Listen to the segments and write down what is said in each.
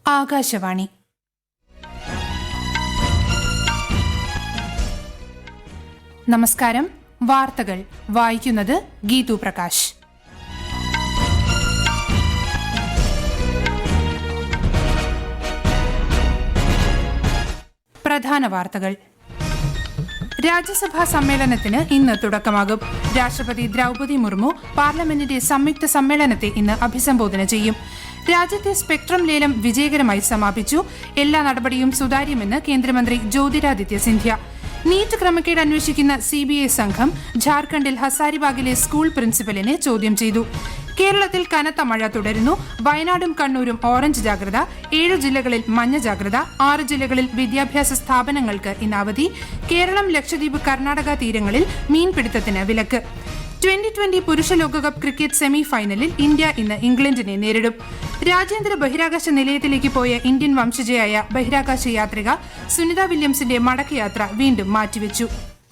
ആകാശവാണി. നമസ്കാരം. വാർത്തകൾ വായിക്കുന്നത് ഗീതു പ്രകാശ്. പ്രധാന വാർത്തകൾ. രാജ്യസഭാ സമ്മേളനത്തിന് ഇന്ന് തുടക്കമാകും. രാഷ്ട്രപതി ദ്രൗപദി മുർമു പാർലമെന്റിന്റെ സംയുക്ത സമ്മേളനത്തെ ഇന്ന് അഭിസംബോധന ചെയ്യും. രാജ്യത്തെ സ്പെക്ട്രം ലേലം വിജയകരമായി സമാപിച്ചു. എല്ലാ നടപടിയും സുതാര്യമെന്ന് കേന്ദ്രമന്ത്രി ജ്യോതിരാദിത്യ സിന്ധ്യ. നീറ്റ് ക്രമക്കേട് അന്വേഷിക്കുന്ന CBI സംഘം ഝാർഖണ്ഡിൽ ഹസാരിബാഗിലെ സ്കൂൾ പ്രിൻസിപ്പലിനെ ചോദ്യം ചെയ്തു. കേരളത്തിൽ കനത്ത മഴ തുടരുന്നു. വയനാടും കണ്ണൂരും ഓറഞ്ച് ജാഗ്രത. 7 ജില്ലകളിൽ മഞ്ഞ ജാഗ്രത. 6 ജില്ലകളിൽ വിദ്യാഭ്യാസ സ്ഥാപനങ്ങൾക്ക് ഇന്ന് അവധി. കേരളം, ലക്ഷദ്വീപ്, കർണാടക തീരങ്ങളിൽ മീൻപിടുത്തത്തിന് വിലക്ക്. 2020 പുരുഷ ലോകകപ്പ് ക്രിക്കറ്റ് സെമി ഫൈനലിൽ ഇന്ത്യ ഇന്ന് ഇംഗ്ലണ്ടിനെ നേരിടും. രാജ്യാന്തര ബഹിരാകാശ നിലയത്തിലേക്ക് പോയ ഇന്ത്യൻ വംശജയായ ബഹിരാകാശ യാത്രിക സുനിത വില്യംസിന്റെ മടക്കയാത്ര വീണ്ടും മാറ്റിവെച്ചു.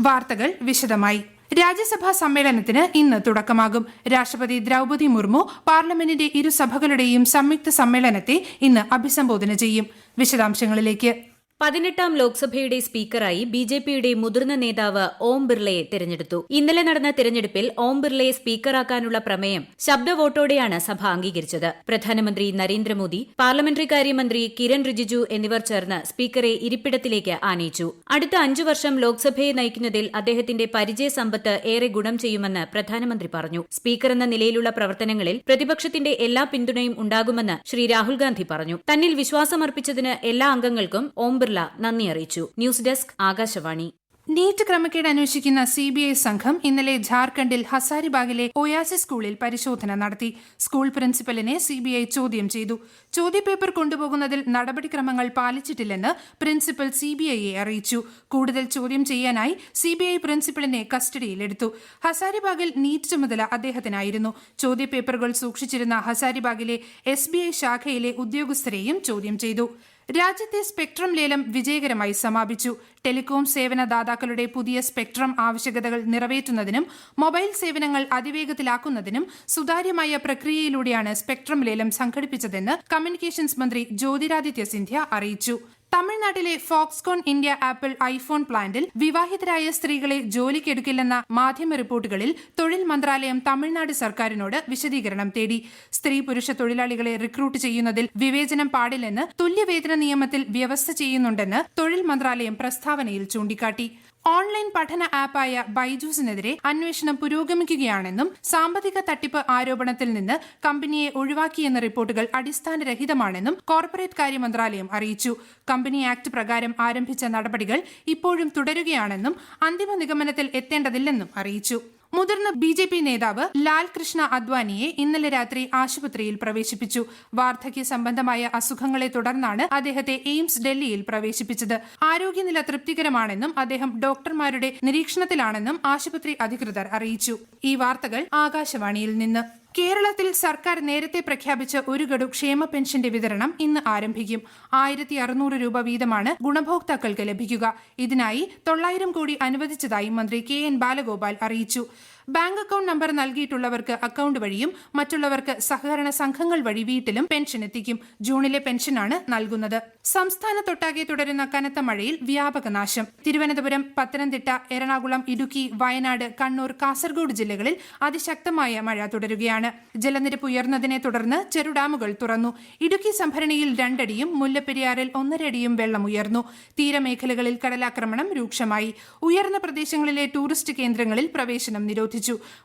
വാർത്തകൾ വിശദമായി. രാജ്യസഭാ സമ്മേളനത്തിന് ഇന്ന് തുടക്കമാകും. രാഷ്ട്രപതി ദ്രൗപദി മുർമു പാർലമെന്റിന്റെ ഇരുസഭകളുടെയും സംയുക്ത സമ്മേളനത്തെ ഇന്ന് അഭിസംബോധന ചെയ്യും. വിശദാംശങ്ങളിലേക്ക്. 18ാം ലോക്സഭയുടെ സ്പീക്കറായി BJPയുടെ മുതിർന്ന നേതാവ് ഓം ബിർളയെ തിരഞ്ഞെടുത്തു. ഇന്നലെ നടന്ന തിരഞ്ഞെടുപ്പിൽ ഓം ബിർളയെ സ്പീക്കറാക്കാനുള്ള പ്രമേയം ശബ്ദവോട്ടോടെയാണ് സഭ അംഗീകരിച്ചത്. പ്രധാനമന്ത്രി നരേന്ദ്രമോദി, പാർലമെന്ററി കാര്യമന്ത്രി കിരൺ റിജിജു എന്നിവർ ചേർന്ന് സ്പീക്കറെ ഇരിപ്പിടത്തിലേക്ക് ആനയിച്ചു. അടുത്ത 5 വർഷം ലോക്സഭയെ നയിക്കുന്നതിൽ അദ്ദേഹത്തിന്റെ പരിചയസമ്പത്ത് ഏറെ ഗുണം ചെയ്യുമെന്ന് പ്രധാനമന്ത്രി പറഞ്ഞു. സ്പീക്കർ എന്ന നിലയിലുള്ള പ്രവർത്തനങ്ങളിൽ പ്രതിപക്ഷത്തിന്റെ എല്ലാ പിന്തുണയും ഉണ്ടാകുമെന്ന് ശ്രീ രാഹുൽ ഗാന്ധി പറഞ്ഞു. തന്നിൽ വിശ്വാസമർപ്പിച്ചതിന് എല്ലാ അംഗങ്ങൾക്കും ഓം ബിർള നന്ദി അറിയിച്ചു. News desk, Akashvani. നീറ്റ് ക്രമക്കേട് അന്വേഷിക്കുന്ന CBI സംഘം ഇന്നലെ ഝാർഖണ്ഡിൽ ഹസാരിബാഗിലെ ഒയാസിസ് സ്കൂളിൽ പരിശോധന നടത്തി. സ്കൂൾ പ്രിൻസിപ്പലിനെ CBI ചോദ്യം ചെയ്തു. ചോദ്യപേപ്പർ കൊണ്ടുപോകുന്നതിൽ നടപടിക്രമങ്ങൾ പാലിച്ചിട്ടില്ലെന്ന് പ്രിൻസിപ്പൽ CBIയെ അറിയിച്ചു. കൂടുതൽ ചോദ്യം ചെയ്യാനായി CBI പ്രിൻസിപ്പലിനെ കസ്റ്റഡിയിലെടുത്തു. ഹസാരിബാഗിൽ നീറ്റ് ചുമതല അദ്ദേഹത്തിനായിരുന്നു. ചോദ്യപേപ്പറുകൾ സൂക്ഷിച്ചിരുന്ന ഹസാരിബാഗിലെ SBI ശാഖയിലെ ഉദ്യോഗസ്ഥരെയും ചോദ്യം ചെയ്തു. രാജ്യത്തെ സ്പെക്ട്രം ലേലം വിജയകരമായി സമാപിച്ചു. ടെലികോം സേവനദാതാക്കളുടെ പുതിയ സ്പെക്ട്രം ആവശ്യകതകൾ നിറവേറ്റുന്നതിനും മൊബൈൽ സേവനങ്ങൾ അതിവേഗത്തിലാക്കുന്നതിനും സുതാര്യമായ പ്രക്രിയയിലൂടെയാണ് സ്പെക്ട്രം ലേലം സംഘടിപ്പിച്ചതെന്ന് കമ്മ്യൂണിക്കേഷൻസ് മന്ത്രി ജ്യോതിരാദിത്യ സിന്ധ്യ അറിയിച്ചു. തമിഴ്നാട്ടിലെ ഫോക്സ്കോൺ ഇന്ത്യ ആപ്പിൾ ഐഫോൺ പ്ലാന്റിൽ വിവാഹിതരായ സ്ത്രീകളെ ജോലിക്കെടുക്കില്ലെന്ന മാധ്യമ റിപ്പോർട്ടുകളിൽ തൊഴിൽ മന്ത്രാലയം തമിഴ്നാട് സർക്കാരിനോട് വിശദീകരണം തേടി. സ്ത്രീ പുരുഷ തൊഴിലാളികളെ റിക്രൂട്ട് ചെയ്യുന്നതിൽ വിവേചനം പാടില്ലെന്ന് തുല്യവേതന നിയമത്തിൽ വ്യവസ്ഥ ചെയ്യുന്നുണ്ടെന്ന് തൊഴിൽ മന്ത്രാലയം പ്രസ്താവനയിൽ ചൂണ്ടിക്കാട്ടി. ഓൺലൈൻ പഠന ആപ്പായ ബൈജൂസിനെതിരെ അന്വേഷണം പുരോഗമിക്കുകയാണെന്നും സാമ്പത്തിക തട്ടിപ്പ് ആരോപണത്തിൽ നിന്ന് കമ്പനിയെ ഒഴിവാക്കിയെന്ന റിപ്പോർട്ടുകൾ അടിസ്ഥാനരഹിതമാണെന്നും കോർപ്പറേറ്റ് കാര്യ മന്ത്രാലയം അറിയിച്ചു. കമ്പനി ആക്ട് പ്രകാരം ആരംഭിച്ച നടപടികൾ ഇപ്പോഴും തുടരുകയാണെന്നും അന്തിമ നിഗമനത്തിൽ എത്തേണ്ടതില്ലെന്നും അറിയിച്ചു. മുതിർന്ന BJP നേതാവ് ലാൽ കൃഷ്ണ അദ്വാനിയെ ഇന്നലെ രാത്രി ആശുപത്രിയിൽ പ്രവേശിപ്പിച്ചു. വാർദ്ധക്യ സംബന്ധമായ അസുഖങ്ങളെ തുടർന്നാണ് അദ്ദേഹത്തെ എയിംസ് ഡൽഹിയിൽ പ്രവേശിപ്പിച്ചത്. ആരോഗ്യനില തൃപ്തികരമാണെന്നും അദ്ദേഹം ഡോക്ടർമാരുടെ നിരീക്ഷണത്തിലാണെന്നും ആശുപത്രി അധികൃതർ അറിയിച്ചു. ഈ വാർത്തകൾ ആകാശവാണിയിൽ നിന്ന്. കേരളത്തിൽ സർക്കാർ നേരത്തെ പ്രഖ്യാപിച്ച ഒരു ഗഡു ക്ഷേമ പെൻഷന്റെ വിതരണം ഇന്ന് ആരംഭിക്കും. 1600 രൂപ വീതമാണ് ഗുണഭോക്താക്കൾക്ക് ലഭിക്കുക. ഇതിനായി 900 കോടി അനുവദിച്ചതായി മന്ത്രി KN ബാലഗോപാൽ അറിയിച്ചു. ബാങ്ക് അക്കൌണ്ട് നമ്പർ നൽകിയിട്ടുള്ളവർക്ക് അക്കൌണ്ട് വഴിയും മറ്റുള്ളവർക്ക് സഹകരണ സംഘങ്ങൾ വഴി വീട്ടിലും പെൻഷൻ എത്തിക്കും. ജൂണിലെ പെൻഷനാണ് നൽകുന്നത്. സംസ്ഥാനത്തൊട്ടാകെ തുടരുന്ന കനത്ത മഴയിൽ വ്യാപക നാശം. തിരുവനന്തപുരം, പത്തനംതിട്ട, എറണാകുളം, ഇടുക്കി, വയനാട്, കണ്ണൂർ, കാസർഗോഡ് ജില്ലകളിൽ അതിശക്തമായ മഴ തുടരുകയാണ്. ജലനിരപ്പ് ഉയർന്നതിനെ തുടർന്ന് ചെറുഡാമുകൾ തുറന്നു. ഇടുക്കി സംഭരണിയിൽ 2 അടിയും മുല്ലപ്പെരിയാറിൽ 1.5 അടിയും വെള്ളം ഉയർന്നു. തീരമേഖലകളിൽ കടലാക്രമണം രൂക്ഷമായി. ഉയർന്ന പ്രദേശങ്ങളിലെ ടൂറിസ്റ്റ് കേന്ദ്രങ്ങളിൽ പ്രവേശനം നിരോധിച്ചു.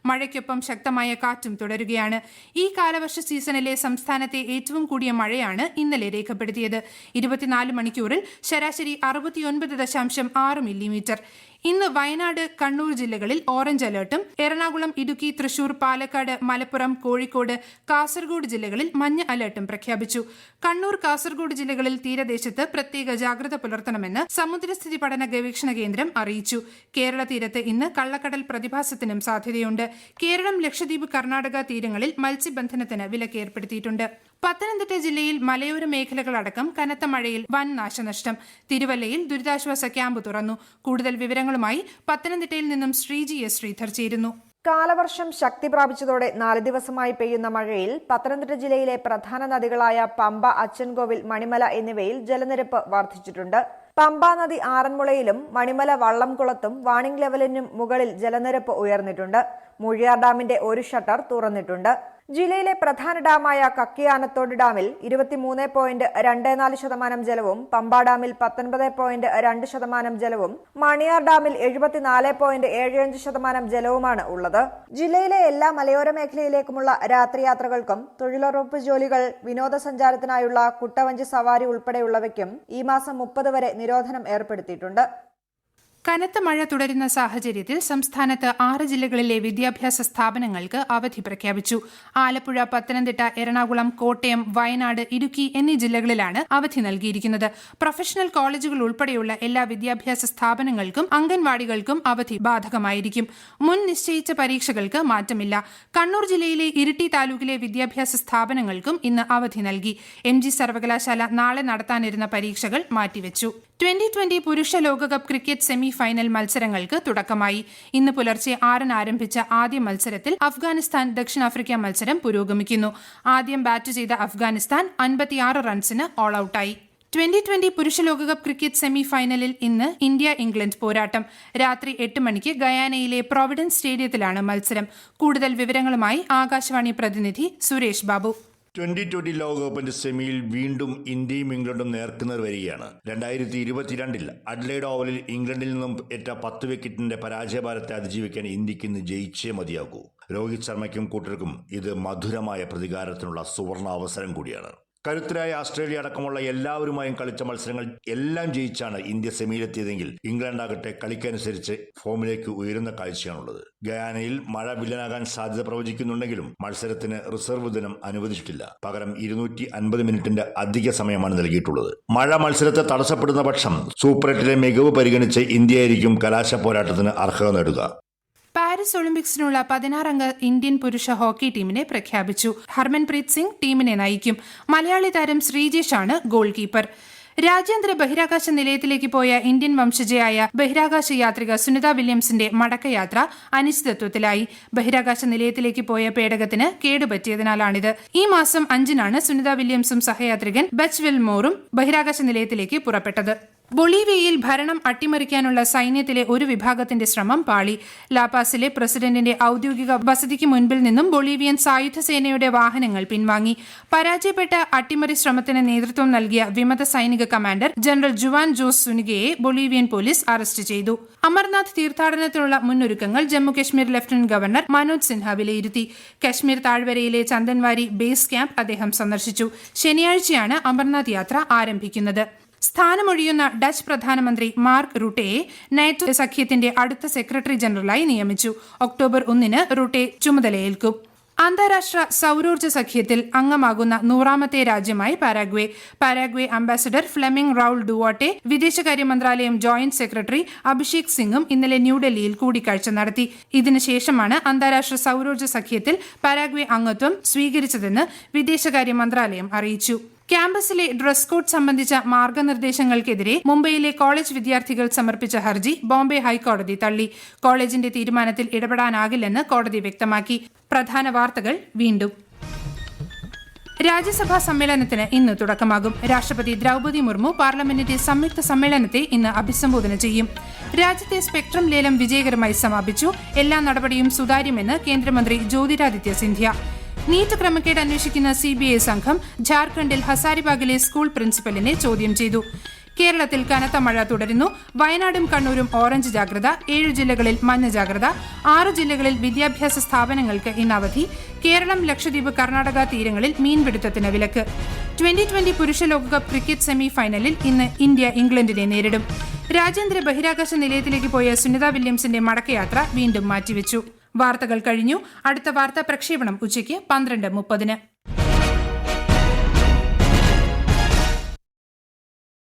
മഴയ്ക്കൊപ്പം ശക്തമായ കാറ്റും തുടരുകയാണ്. ഈ കാലവർഷ സീസണിലെ സംസ്ഥാനത്തെ ഏറ്റവും കൂടിയ മഴയാണ് ഇന്നലെ രേഖപ്പെടുത്തിയത്. 24 മണിക്കൂറിൽ ശരാശരി 69.6 മില്ലിമീറ്റർ. ഇന്ന് വയനാട്, കണ്ണൂർ ജില്ലകളിൽ ഓറഞ്ച് അലർട്ടും എറണാകുളം, ഇടുക്കി, തൃശൂർ, പാലക്കാട്, മലപ്പുറം, കോഴിക്കോട്, കാസർഗോഡ് ജില്ലകളിൽ മഞ്ഞ അലർട്ടും പ്രഖ്യാപിച്ചു. കണ്ണൂർ, കാസർഗോഡ് ജില്ലകളിൽ തീരദേശത്ത് പ്രത്യേക ജാഗ്രത പുലർത്തണമെന്ന് സമുദ്രസ്ഥിതി പഠന ഗവേഷണ കേന്ദ്രം അറിയിച്ചു. കേരള തീരത്ത് ഇന്ന് കള്ളക്കടൽ പ്രതിഭാസത്തിനും സാധ്യതയുണ്ട്. കേരളം, ലക്ഷദ്വീപ്, കർണാടക തീരങ്ങളിൽ മത്സ്യബന്ധനത്തിന് വിലക്ക് ഏർപ്പെടുത്തിയിട്ടുണ്ട്. പത്തനംതിട്ട ജില്ലയിൽ മലയോര മേഖലകളടക്കം കനത്ത മഴയിൽ വൻ നാശനഷ്ടം. തിരുവല്ലയിൽ ദുരിതാശ്വാസ ക്യാമ്പ് തുറന്നു. കൂടുതൽ വിവരങ്ങളുമായി പത്തനംതിട്ടയിൽ നിന്നും ശ്രീജി എസ്. ശ്രീധർ ചേരുന്നു. കാലവർഷം ശക്തി പ്രാപിച്ചതോടെ 4 ദിവസമായി പെയ്യുന്ന മഴയിൽ പത്തനംതിട്ട ജില്ലയിലെ പ്രധാന നദികളായ പമ്പ, അച്ചൻകോവിൽ, മണിമല എന്നിവയിൽ ജലനിരപ്പ് വർദ്ധിച്ചിട്ടുണ്ട്. പമ്പാ നദി ആറന്മുളയിലും മണിമല വള്ളംകുളത്തും വാണിംഗ് ലെവലിനും മുകളിൽ ജലനിരപ്പ് ഉയർന്നിട്ടുണ്ട്. മൂഴിയാർ ഡാമിന്റെ ഒരു ഷട്ടർ തുറന്നിട്ടുണ്ട്. ജില്ലയിലെ പ്രധാന ഡാമായ കക്കിയാനത്തോട് ഡാമിൽ 23.24% ജലവും, പമ്പാ ഡാമിൽ 19.2% ജലവും, മണിയാർ ഡാമിൽ 74.75% ജലവുമാണ് ഉള്ളത്. ജില്ലയിലെ എല്ലാ മലയോര മേഖലയിലേക്കുമുള്ള രാത്രിയാത്രകൾക്കും തൊഴിലുറപ്പ് ജോലികൾ, വിനോദസഞ്ചാരത്തിനായുള്ള കുട്ടവഞ്ചി സവാരി ഉൾപ്പെടെയുള്ളവയ്ക്കും ഈ മാസം 30 വരെ നിരോധനം ഏർപ്പെടുത്തിയിട്ടുണ്ട്. കനത്ത മഴ തുടരുന്ന സാഹചര്യത്തിൽ സംസ്ഥാനത്ത് 6 ജില്ലകളിലെ വിദ്യാഭ്യാസ സ്ഥാപനങ്ങൾക്ക് അവധി പ്രഖ്യാപിച്ചു. ആലപ്പുഴ, പത്തനംതിട്ട, എറണാകുളം, കോട്ടയം, വയനാട്, ഇടുക്കി എന്നീ ജില്ലകളിലാണ് അവധി നൽകിയിരിക്കുന്നത്. പ്രൊഫഷണൽ കോളേജുകൾ ഉൾപ്പെടെയുള്ള എല്ലാ വിദ്യാഭ്യാസ സ്ഥാപനങ്ങൾക്കും അംഗൻവാടികൾക്കും അവധി ബാധകമായിരിക്കും. മുൻ നിശ്ചയിച്ച പരീക്ഷകൾക്ക് മാറ്റമില്ല. കണ്ണൂർ ജില്ലയിലെ ഇരിട്ടി താലൂക്കിലെ വിദ്യാഭ്യാസ സ്ഥാപനങ്ങൾക്കും ഇന്ന് അവധി നൽകി. MG സർവകലാശാല നാളെ നടത്താനിരുന്ന പരീക്ഷകൾ മാറ്റിവെച്ചു. 2020 പുരുഷ ലോകകപ്പ് ക്രിക്കറ്റ് സെമി ഫൈനൽ മത്സരങ്ങൾക്ക് തുടക്കമായി. ഇന്ന് പുലർച്ചെ 6 ആരംഭിച്ച ആദ്യ മത്സരത്തിൽ അഫ്ഗാനിസ്ഥാൻ ദക്ഷിണാഫ്രിക്ക മത്സരം പുരോഗമിക്കുന്നു. ആദ്യം ബാറ്റ് ചെയ്ത അഫ്ഗാനിസ്ഥാൻ 56 റൺസിന് ഓൾ ഔട്ടായി. 2020 പുരുഷ ലോകകപ്പ് ക്രിക്കറ്റ് സെമി ഫൈനലിൽ ഇന്ന് ഇന്ത്യ-ഇംഗ്ലണ്ട് പോരാട്ടം. രാത്രി 8 മണിക്ക് ഗയാനയിലെ പ്രോവിഡൻസ് സ്റ്റേഡിയത്തിലാണ് മത്സരം. കൂടുതൽ വിവരങ്ങളുമായി ആകാശവാണി പ്രതിനിധി സുരേഷ് ബാബു. 2020 ലോകകപ്പിന്റെ സെമിയിൽ വീണ്ടും ഇന്ത്യയും ഇംഗ്ലണ്ടും നേർക്കുനേർ വരികയാണ്. 2022 അഡ്ലൈഡ് ഓവലിൽ ഇംഗ്ലണ്ടിൽ നിന്നും ഏറ്റ 10 വിക്കറ്റിന്റെ പരാജയഭാരത്തെ അതിജീവിക്കാൻ ഇന്ത്യക്ക് ഇന്ന് ജയിച്ചേ മതിയാകൂ. രോഹിത് ശർമ്മയ്ക്കും കൂട്ടർക്കും ഇത് മധുരമായ പ്രതികാരത്തിനുള്ള സുവർണ അവസരം കൂടിയാണ്. കരുത്തരായ ഓസ്ട്രേലിയ അടക്കമുള്ള എല്ലാവരുമായും കളിച്ച മത്സരങ്ങൾ എല്ലാം ജയിച്ചാണ് ഇന്ത്യ സെമിയിലെത്തിയതെങ്കിൽ ഇംഗ്ലണ്ടാകട്ടെ കളിക്കനുസരിച്ച് ഫോമിലേക്ക് ഉയരുന്ന കാഴ്ചയാണുള്ളത്. ഗയാനയിൽ മഴ വില്ലനാകാൻ സാധ്യത പ്രവചിക്കുന്നുണ്ടെങ്കിലും മത്സരത്തിന് റിസർവ് ദിനം അനുവദിച്ചിട്ടില്ല. പകരം 250 മിനിറ്റിന്റെ അധിക സമയമാണ് നൽകിയിട്ടുള്ളത്. മഴ മത്സരത്തെ തടസ്സപ്പെടുന്ന പക്ഷം സൂപ്പർ 8ലെ മികവ് പരിഗണിച്ച് ഇന്ത്യയായിരിക്കും കലാശ പോരാട്ടത്തിന് അർഹത നേടുക. പാരീസ് ഒളിമ്പിക്സിനുള്ള 16-അംഗ ഇന്ത്യൻ പുരുഷ ഹോക്കി ടീമിനെ പ്രഖ്യാപിച്ചു. ഹർമൻപ്രീത് സിംഗ് ടീമിനെ നയിക്കും. മലയാളി താരം ശ്രീജേഷാണ് ഗോൾ കീപ്പർ. രാജ്യാന്തര ബഹിരാകാശ നിലയത്തിലേക്ക് പോയ ഇന്ത്യൻ വംശജയായ ബഹിരാകാശ യാത്രിക സുനിത വില്യംസിന്റെ മടക്കയാത്ര അനിശ്ചിതത്വത്തിലായി. ബഹിരാകാശ നിലയത്തിലേക്ക് പോയ പേടകത്തിന് കേടുപറ്റിയതിനാലാണിത്. ഈ മാസം 5-നാണ് സുനിത വില്യംസും സഹയാത്രികൻ ബച്ച് വിൽമോറും ബഹിരാകാശ നിലയത്തിലേക്ക് പുറപ്പെട്ടത്. ബൊളീവിയയിൽ ഭരണം അട്ടിമറിക്കാനുള്ള സൈന്യത്തിലെ ഒരു വിഭാഗത്തിന്റെ ശ്രമം പാളി. ലാപാസിലെ പ്രസിഡന്റിന്റെ ഔദ്യോഗിക വസതിക്ക് മുൻപിൽ നിന്നും ബൊളീവിയൻ സായുധ സേനയുടെ വാഹനങ്ങൾ പിൻവാങ്ങി. പരാജയപ്പെട്ട അട്ടിമറി ശ്രമത്തിന് നേതൃത്വം നൽകിയ വിമത സൈനിക കമാൻഡർ ജനറൽ ജുവാൻ ജോസ് സുനിഗയെ ബൊളീവിയൻ പോലീസ് അറസ്റ്റ് ചെയ്തു. അമർനാഥ് തീർത്ഥാടനത്തിനുള്ള മുന്നൊരുക്കങ്ങൾ ജമ്മുകശ്മീർ ലഫ്റ്റനന്റ് ഗവർണർ മനോജ് സിൻഹ വിലയിരുത്തി. കശ്മീർ താഴ്വരയിലെ ചന്ദൻവാരി ബേസ് ക്യാമ്പ് അദ്ദേഹം സന്ദർശിച്ചു. ശനിയാഴ്ചയാണ് അമർനാഥ് യാത്ര ആരംഭിക്കുന്നത്. സ്ഥാനമൊഴിയുന്ന ഡച്ച് പ്രധാനമന്ത്രി മാർക്ക് റൂട്ടെയെ നാറ്റോ സഖ്യത്തിന്റെ അടുത്ത സെക്രട്ടറി ജനറലായി നിയമിച്ചു. ഒക്ടോബർ 1-ന് റൂട്ടെ ചുമതലയേൽക്കും. അന്താരാഷ്ട്ര സൌരോർജ്ജ സഖ്യത്തിൽ അംഗമാകുന്ന 100ാമത്തെ രാജ്യമായി Paraguay. Paraguay ambassador Fleming Raul ഡുവാട്ടെ വിദേശകാര്യ മന്ത്രാലയം ജോയിന്റ് സെക്രട്ടറി അഭിഷേക് സിംഗും ഇന്നലെ ന്യൂഡൽഹിയിൽ കൂടിക്കാഴ്ച നടത്തി. ഇതിനുശേഷമാണ് അന്താരാഷ്ട്ര സൌരോർജ്ജ സഖ്യത്തിൽ പാരാഗ്വേ അംഗത്വം സ്വീകരിച്ചതെന്ന് വിദേശകാര്യ മന്ത്രാലയം അറിയിച്ചു. ക്യാമ്പസിലെ ഡ്രസ് കോഡ് സംബന്ധിച്ച മാർഗനിർദ്ദേശങ്ങൾക്കെതിരെ മുംബൈയിലെ കോളേജ് വിദ്യാർത്ഥികൾ സമർപ്പിച്ച ഹർജി ബോംബെ ഹൈക്കോടതി തള്ളി. കോളേജിന്റെ തീരുമാനത്തിൽ ഇടപെടാനാകില്ലെന്ന് കോടതി വ്യക്തമാക്കി. പ്രധാന വാർത്തകൾ വീണ്ടും. രാജ്യസഭാ സമ്മേളനത്തിന് ഇന്ന് തുടക്കമാകും. രാഷ്ട്രപതി ദ്രൗപദി മുർമു പാർലമെന്റിന്റെ സംയുക്ത സമ്മേളനത്തെ ഇന്ന് അഭിസംബോധന ചെയ്യും. രാജ്യത്തെ സ്പെക്ട്രം ലേലം വിജയകരമായി സമാപിച്ചു. എല്ലാ നടപടിയും സുതാര്യമെന്ന് കേന്ദ്രമന്ത്രി ജ്യോതിരാദിത്യ സിന്ധ്യ. നീറ്റ് ക്രമക്കേട് അന്വേഷിക്കുന്ന CBI സംഘം ഝാർഖണ്ഡിൽ ഹസാരിബാഗിലെ സ്കൂൾ പ്രിൻസിപ്പലിനെ ചോദ്യം ചെയ്തു. കേരളത്തിൽ കനത്ത മഴ തുടരുന്നു. വയനാടും കണ്ണൂരും ഓറഞ്ച് ജാഗ്രത. 7 ജില്ലകളിൽ മഞ്ഞ ജാഗ്രത. 6 ജില്ലകളിൽ വിദ്യാഭ്യാസ സ്ഥാപനങ്ങൾക്ക് ഇന്ന് അവധി. കേരളം, ലക്ഷദ്വീപ്, കർണാടക തീരങ്ങളിൽ മീൻപിടുത്തത്തിന് വിലക്ക്. 2020 പുരുഷ ലോകകപ്പ് ക്രിക്കറ്റ് സെമി ഫൈനലിൽ ഇന്ന് ഇന്ത്യ ഇംഗ്ലണ്ടിനെ നേരിടും. രാജ്യാന്തര ബഹിരാകാശ നിലയത്തിലേക്ക് പോയ സുനിത വില്യംസിന്റെ മടക്കയാത്ര വീണ്ടും മാറ്റിവെച്ചു. വാർത്തകൾ കഴിഞ്ഞു. അടുത്ത വാർത്താ പ്രക്ഷേപണം ഉച്ചയ്ക്ക് 12:30.